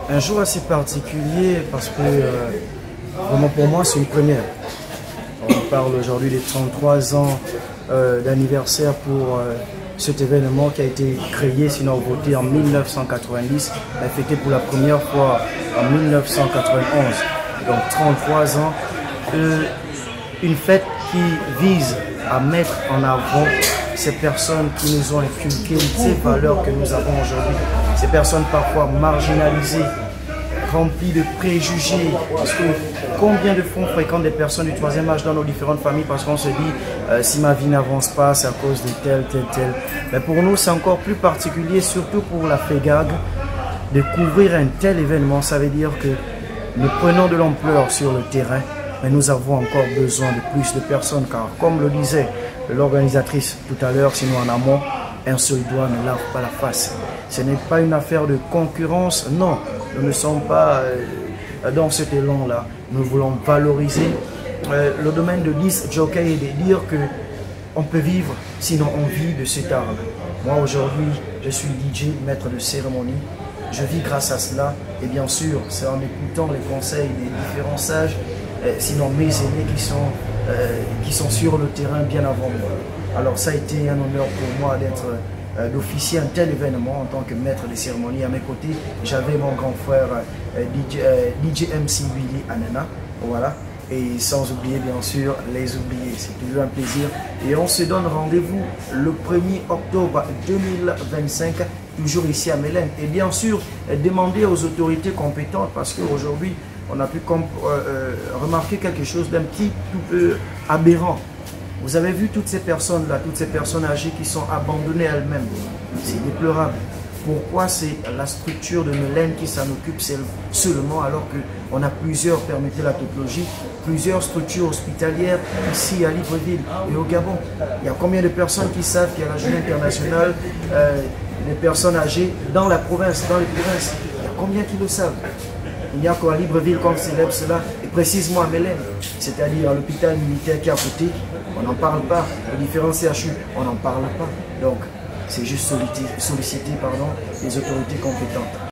Un jour assez particulier parce que vraiment pour moi c'est une première. On parle aujourd'hui des 33 ans d'anniversaire pour cet événement qui a été créé, sinon voté en 1990, mais fêté pour la première fois en 1991. Donc 33 ans, une fête qui vise à mettre en avant ces personnes qui nous ont inculqué ces valeurs que nous avons aujourd'hui. Ces personnes parfois marginalisées, remplies de préjugés. Parce que combien de fois on fréquente des personnes du troisième âge dans nos différentes familles parce qu'on se dit si ma vie n'avance pas, c'est à cause de tel. Mais pour nous, c'est encore plus particulier, surtout pour la FEGAG, de couvrir un tel événement. Ça veut dire que nous prenons de l'ampleur sur le terrain, mais nous avons encore besoin de plus de personnes, car comme le disait l'organisatrice tout à l'heure, sinon en amont, un seul doigt ne lave pas la face. Ce n'est pas une affaire de concurrence, non, nous ne sommes pas dans cet élan-là. Nous voulons valoriser le domaine de disc jockey et de dire que on peut vivre, sinon on vit de cet art. Moi aujourd'hui, je suis DJ, maître de cérémonie. Je vis grâce à cela et bien sûr, c'est en écoutant les conseils des différents sages, sinon mes aînés qui sont sur le terrain bien avant moi. Alors ça a été un honneur pour moi d'être d'officier un tel événement en tant que maître de cérémonie. À mes côtés, j'avais mon grand frère DJ MC Willy Anena, voilà. Et sans oublier bien sûr les oubliés, c'est toujours un plaisir. Et on se donne rendez-vous le 1er octobre 2025, toujours ici à Mélène. Et bien sûr, demander aux autorités compétentes parce qu'aujourd'hui, on a pu remarquer quelque chose d'un petit peu aberrant. Vous avez vu toutes ces personnes-là, toutes ces personnes âgées qui sont abandonnées elles-mêmes. C'est déplorable. Pourquoi c'est la structure de Mélène qui s'en occupe seulement alors qu'on a plusieurs, permettez la tautologie, plusieurs structures hospitalières ici à Libreville et au Gabon. Il y a combien de personnes qui savent qu'il y a la journée internationale des personnes âgées dans la province, dans les provinces? Il y a combien qui le savent? Il n'y a qu'à Libreville qu'on célèbre cela, et précisément à Mélène, c'est-à-dire à l'hôpital militaire qui est à côté, on n'en parle pas, les différents CHU, on n'en parle pas. Donc, c'est juste solliciter les autorités compétentes.